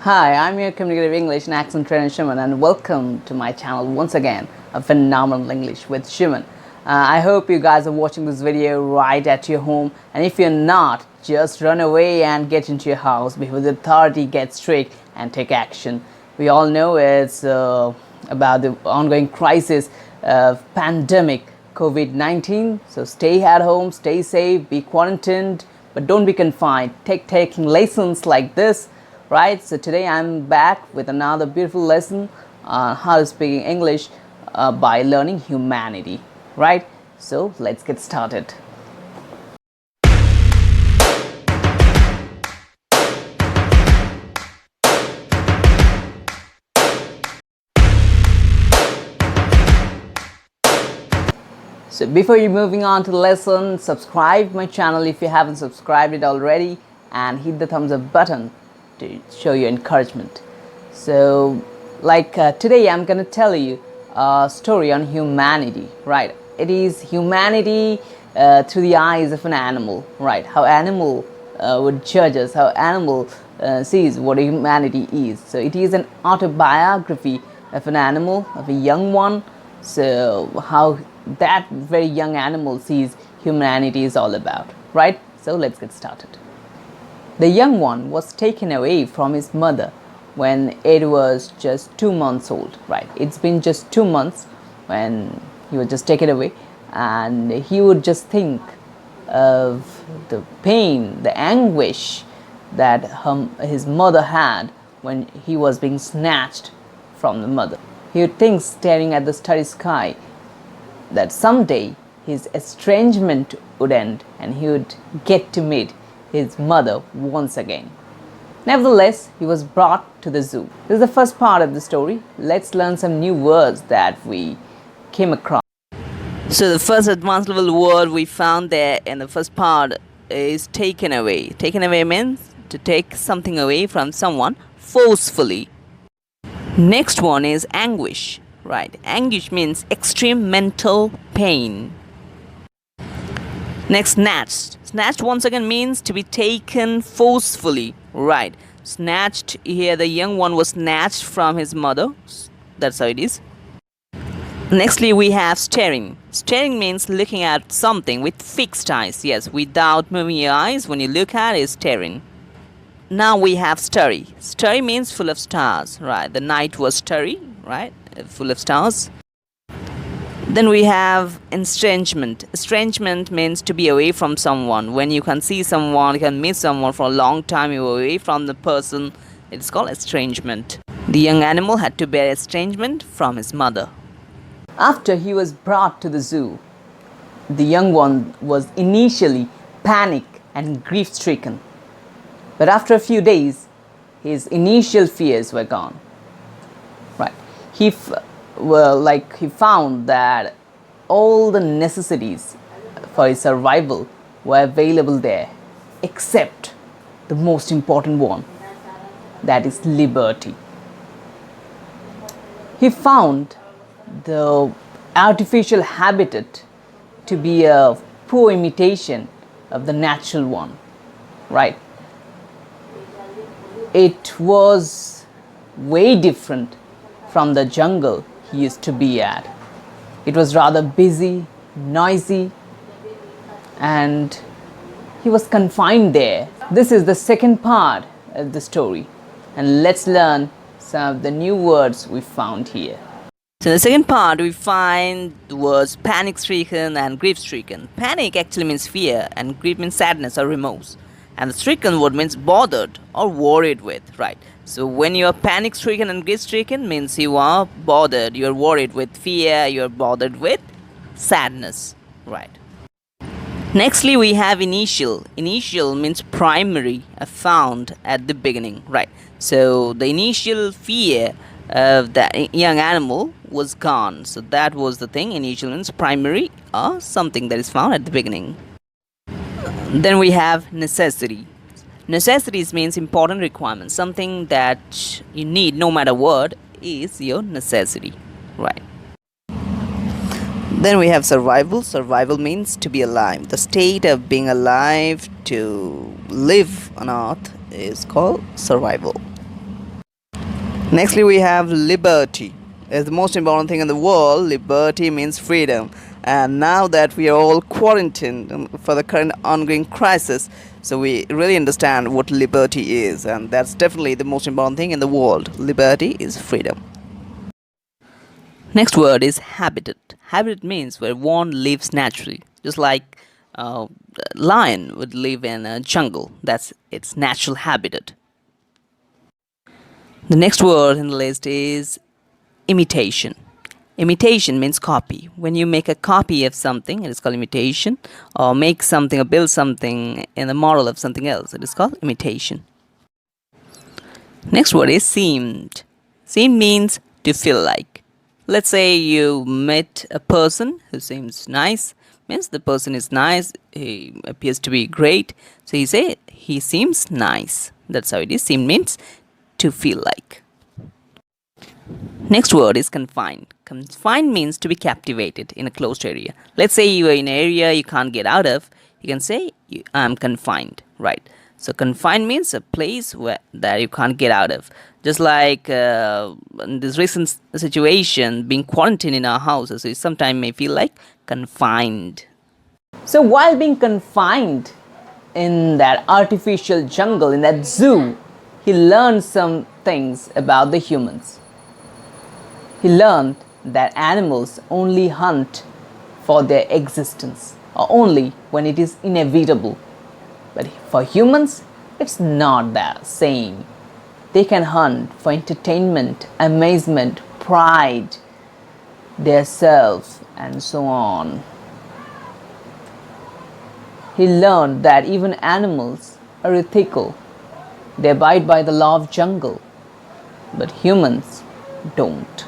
Hi, I'm your communicative English and accent trainer Shimon, and welcome to my channel once again, a phenomenal English with Shimon. I hope you guys are watching this video right at your home, and if you're not, just run away and get into your house before the authority gets strict and take action. We all know it's about the ongoing crisis of pandemic COVID-19, so stay at home, stay safe, be quarantined, but don't be confined. Taking lessons like this, right? So today I'm back with another beautiful lesson on how to speak English by learning humanity, right? So let's get started. So before you moving on to the lesson, subscribe my channel if you haven't subscribed it already, and hit the thumbs up button to show your encouragement. So today I'm going to tell you a story on humanity, right? It is humanity through the eyes of an animal, right? How animal would judge us, how animal sees what humanity is. So it is an autobiography of an animal, of a young one. So how that very young animal sees humanity is all about, right? So let's get started. The young one was taken away from his mother when it was just 2 months old, right? It's been just 2 months when he was just taken away, and he would just think of the pain, the anguish that his mother had when he was being snatched from the mother. He would think, staring at the starry sky, that someday his estrangement would end and he would get to meet his mother once again. Nevertheless, he was brought to the zoo. This is the first part of the story. Let's learn some new words that we came across. So the first advanced level word we found there in the first part is taken away. Taken away means to take something away from someone forcefully. Next one is anguish. Right, anguish means extreme mental pain. Next, snatched. Snatched once again means to be taken forcefully. Right, snatched here, the young one was snatched from his mother. That's how it is. Nextly, we have staring. Staring means looking at something with fixed eyes. Yes, without moving your eyes, when you look at it, is staring. Now we have starry. Starry means full of stars. Right, the night was starry, right? Full of stars. Then we have estrangement. Estrangement means to be away from someone. When you can see someone, you can meet someone for a long time, you're away from the person, it's called estrangement. The young animal had to bear estrangement from his mother. After he was brought to the zoo, the young one was initially panicked and grief-stricken. But after a few days, his initial fears were gone. Right. He found that all the necessities for his survival were available there, except the most important one, that is liberty. He found the artificial habitat to be a poor imitation of the natural one, right? It was way different from the jungle he used to be at. It was rather busy, noisy, and he was confined there. This is the second part of the story, and let's learn some of the new words we found here. So in the second part, we find the words panic-stricken and grief-stricken. Panic actually means fear, and grief means sadness or remorse. And the stricken word means bothered or worried with, right? So when you are panic-stricken and grief-stricken means you are bothered, you are worried with fear, you are bothered with sadness, right? Nextly, we have initial. Initial means primary, found at the beginning, right? So the initial fear of the young animal was gone. So that was the thing. Initial means primary or something that is found at the beginning. Then we have necessity. Necessities means important requirements. Something that you need no matter what is your necessity, right? Then we have survival. Survival means to be alive. The state of being alive, to live on earth, is called survival. Nextly, we have liberty. It's the most important thing in the world. Liberty means freedom. And now that we are all quarantined for the current ongoing crisis, so we really understand what liberty is. And that's definitely the most important thing in the world. Liberty is freedom. Next word is habitat. Habitat means where one lives naturally, just like a lion would live in a jungle. That's its natural habitat. The next word in the list is imitation. Imitation means copy. When you make a copy of something, it is called imitation, or make something or build something in the model of something else, it is called imitation. Next word is seemed. Seemed means to feel like. Let's say you met a person who seems nice, means the person is nice, he appears to be great, so you say he seems nice. That's how it is. Seemed means to feel like. Next word is confined. Confined means to be captivated in a closed area. Let's say you are in an area you can't get out of, you can say I'm confined, right? So confined means a place that you can't get out of. Just like in this recent situation, being quarantined in our houses, so you sometimes may feel like confined. So while being confined in that artificial jungle, in that zoo, he learned some things about the humans. He learned that animals only hunt for their existence, or only when it is inevitable. But for humans, it's not the same. They can hunt for entertainment, amazement, pride, their self, and so on. He learned that even animals are ethical. They abide by the law of jungle, but humans don't.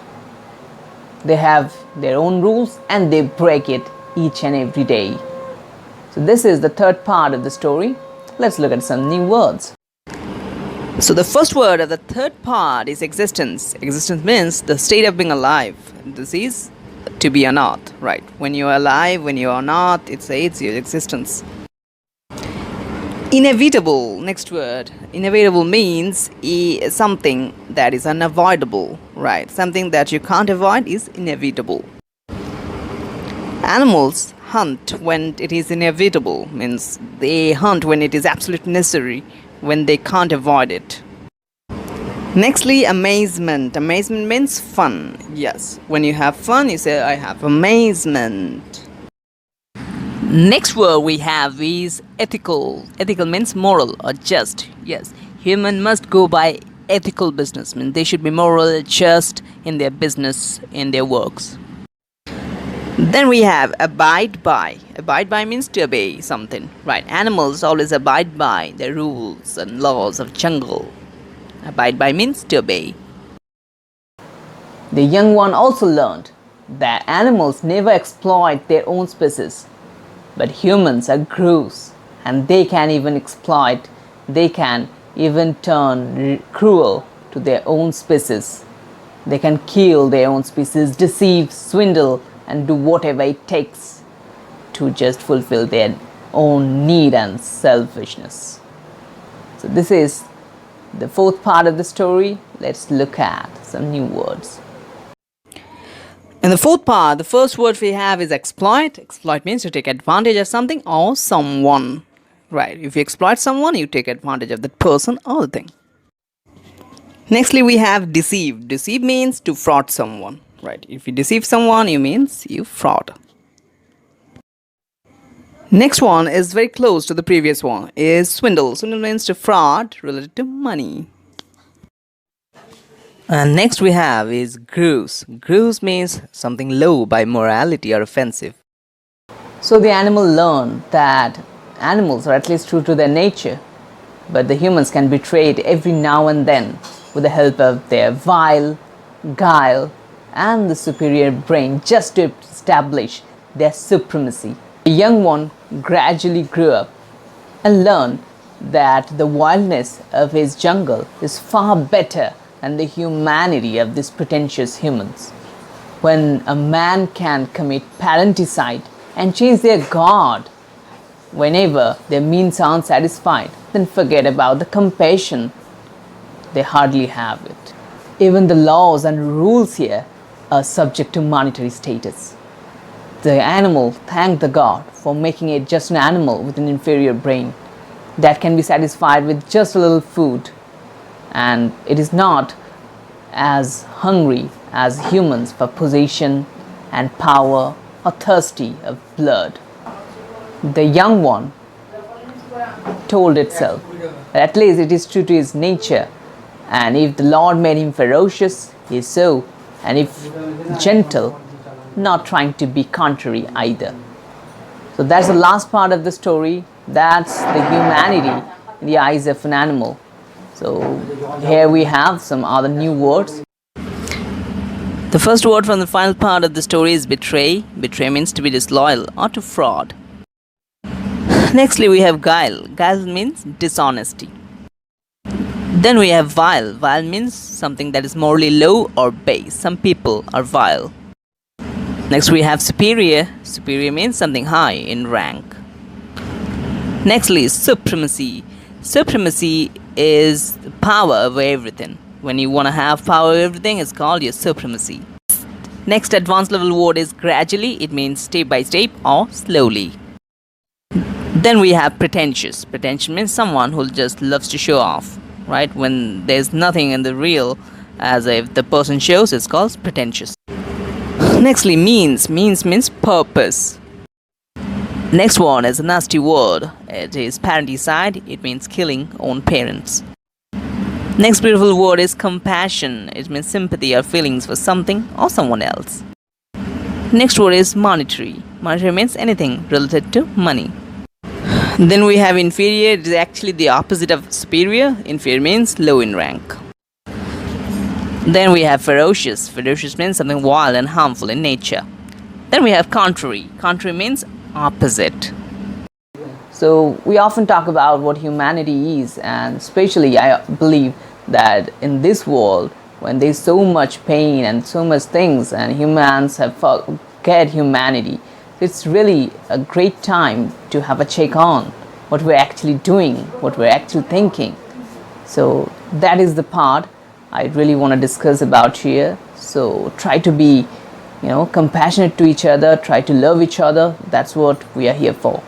They have their own rules and they break it each and every day. So this is the third part of the story. Let's look at some new words. So the first word of the third part is existence. Existence means the state of being alive. This is to be or not, right? When you are alive, when you are not, it's your existence. Inevitable, next word. Inevitable means something that is unavoidable, right? Something that you can't avoid is inevitable. Animals hunt when it is inevitable, means they hunt when it is absolutely necessary, when they can't avoid it. Nextly, amazement. Amazement means fun. Yes, when you have fun, you say, I have amazement. Next word we have is ethical. Ethical means moral or just. Yes, human must go by ethical business. Means they should be moral, just in their business, in their works. Then we have abide by. Abide by means to obey something, right? Animals always abide by the rules and laws of jungle. Abide by means to obey. The young one also learned that animals never exploit their own species. But humans are gross and they can even exploit, they can even turn cruel to their own species. They can kill their own species, deceive, swindle, and do whatever it takes to just fulfill their own need and selfishness. So this is the fourth part of the story. Let's look at some new words. In the fourth part, the first word we have is exploit. Exploit means to take advantage of something or someone. Right, if you exploit someone, you take advantage of that person or the thing. Nextly, we have deceive. Deceive means to fraud someone. Right, if you deceive someone, it means you fraud. Next one is very close to the previous one, is swindle. Swindle means to fraud related to money. And next we have is gross. Gross means something low by morality or offensive. So the animal learned that animals are at least true to their nature, but the humans can betray it every now and then with the help of their vile, guile, and the superior brain just to establish their supremacy. The young one gradually grew up and learned that the wildness of his jungle is far better than the humanity of these pretentious humans. When a man can commit parenticide and change their god whenever their means are unsatisfied, then forget about the compassion. They hardly have it. Even the laws and rules here are subject to monetary status. The animal thanked the god for making it just an animal with an inferior brain that can be satisfied with just a little food, and it is not as hungry as humans for possession and power or thirsty of blood. The young one told itself that at least it is true to his nature, and if the Lord made him ferocious, he is so, and if gentle, not trying to be contrary either. So that's the last part of the story. That's the humanity in the eyes of an animal. So here we have some other new words. The first word from the final part of the story is betray. Betray means to be disloyal or to fraud. Nextly we have guile. Guile means dishonesty. Then we have vile. Vile means something that is morally low or base. Some people are vile. Next we have superior. Superior means something high in rank. Nextly, supremacy. Supremacy is the power over everything. When you want to have power over everything, it's called your supremacy. Next advanced level word is gradually. It means step by step or slowly. Then we have pretentious. Pretentious means someone who just loves to show off, right? When there's nothing in the real, as if the person shows, it's called pretentious. Nextly, means. Means means purpose. Next one is a nasty word. It is parenticide. It means killing own parents. Next beautiful word is compassion. It means sympathy or feelings for something or someone else. Next word is monetary. Monetary means anything related to money. Then we have inferior. It is actually the opposite of superior. Inferior means low in rank. Then we have ferocious. Ferocious means something wild and harmful in nature. Then we have contrary. Contrary means opposite. So we often talk about what humanity is, and especially I believe that in this world, when there's so much pain and so much things and humans have forget humanity, it's really a great time to have a check on what we're actually doing, what we're actually thinking. So that is the part I really want to discuss about here. So try to be compassionate to each other, try to love each other. That's what we are here for.